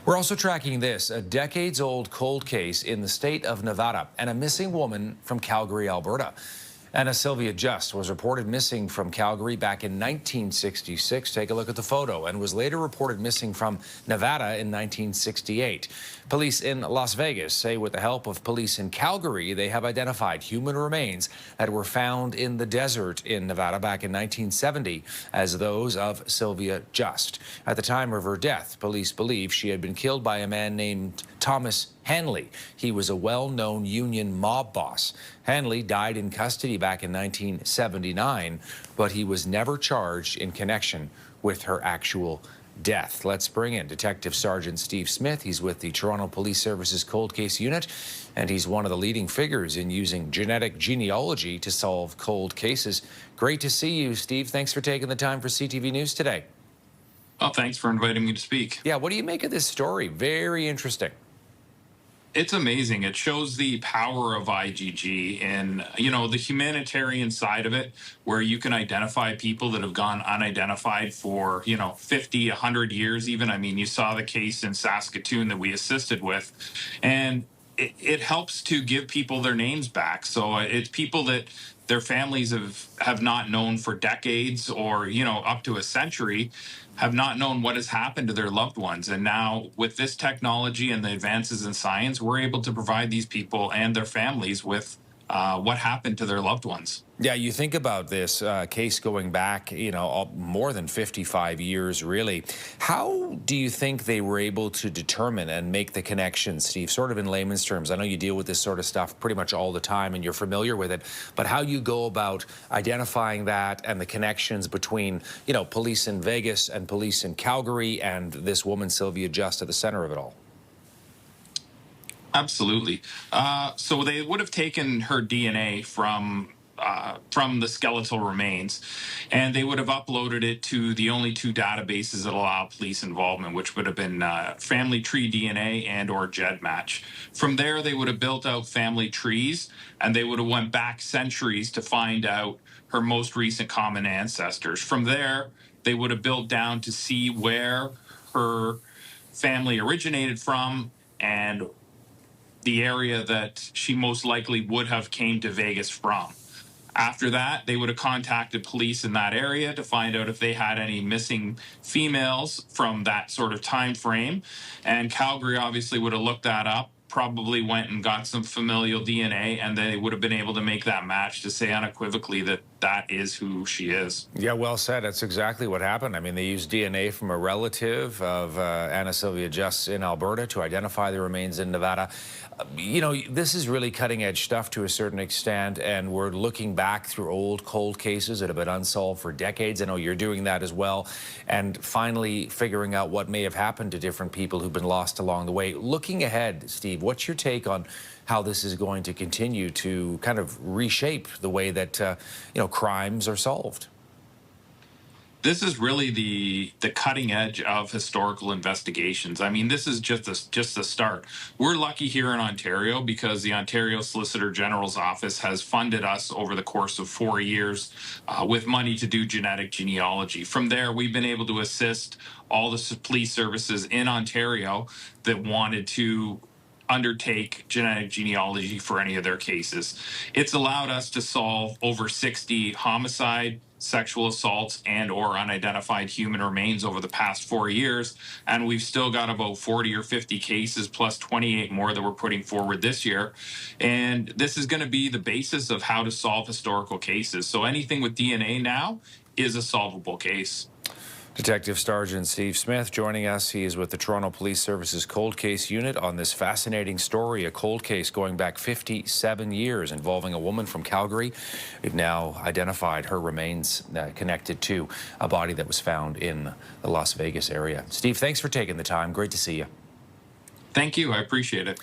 We're also tracking this, a decades-old cold case in the state of Nevada and a missing woman from Calgary, Alberta. Anna Sylvia Just was reported missing from Calgary back in 1966. Take a look at the photo, and was later reported missing from Nevada in 1968. Police in Las Vegas say with the help of police in Calgary, they have identified human remains that were found in the desert in Nevada back in 1970 as those of Sylvia Just. At the time of her death, police believe she had been killed by a man named Thomas Hanley. He was a well-known union mob boss. Hanley died in custody back in 1979, but he was never charged in connection with her actual death. Let's bring in Detective Sergeant Steve Smith. He's with the Toronto Police Service's Cold Case Unit, and he's one of the leading figures in using genetic genealogy to solve cold cases. Great to see you, Steve. Thanks for taking the time for CTV News today. Oh, thanks for inviting me to speak. Yeah, what do you make of this story? Very interesting. It's amazing. It shows the power of IgG and, the humanitarian side of it, where you can identify people that have gone unidentified for, 50, 100 years even. I mean, you saw the case in Saskatoon that we assisted with, and it helps to give people their names back. So it's people that their families have not known for decades or, up to a century, have not known what has happened to their loved ones. And now with this technology and the advances in science, we're able to provide these people and their families with what happened to their loved ones. Yeah, you think about this case going back, more than 55 years, really. How do you think they were able to determine and make the connection, Steve, sort of in layman's terms? I know you deal with this sort of stuff pretty much all the time and you're familiar with it, but how you go about identifying that and the connections between, police in Vegas and police in Calgary and this woman, Sylvia Just, at the center of it all? Absolutely. So they would have taken her DNA from the skeletal remains, and they would have uploaded it to the only two databases that allow police involvement, which would have been Family Tree DNA and or GEDmatch. From there, they would have built out family trees, and they would have went back centuries to find out her most recent common ancestors. From there, they would have built down to see where her family originated from and the area that she most likely would have came to Vegas from. After that, they would have contacted police in that area to find out if they had any missing females from that sort of time frame. And Calgary obviously would have looked that up, probably went and got some familial DNA, and they would have been able to make that match to say unequivocally that that is who she is. Yeah, well said. That's exactly what happened. I mean, they used DNA from a relative of Anna Sylvia Just in Alberta to identify the remains in Nevada. This is really cutting-edge stuff to a certain extent, and we're looking back through old cold cases that have been unsolved for decades. I know you're doing that as well, and finally figuring out what may have happened to different people who've been lost along the way. Looking ahead, Steve, what's your take on how this is going to continue to kind of reshape the way that, crimes are solved? This is really the cutting edge of historical investigations. I mean, this is just the start. We're lucky here in Ontario because the Ontario Solicitor General's office has funded us over the course of 4 years with money to do genetic genealogy. From there, we've been able to assist all the police services in Ontario that wanted to undertake genetic genealogy for any of their cases. It's allowed us to solve over 60 homicide, sexual assaults, and or unidentified human remains over the past 4 years, and we've still got about 40 or 50 cases plus 28 more that we're putting forward this year. And this is going to be the basis of how to solve historical cases. So anything with DNA now is a solvable case. Detective Sergeant Steve Smith joining us. He is with the Toronto Police Service's Cold Case Unit on this fascinating story, a cold case going back 57 years involving a woman from Calgary. We've now identified her remains connected to a body that was found in the Las Vegas area. Steve, thanks for taking the time. Great to see you. Thank you. I appreciate it.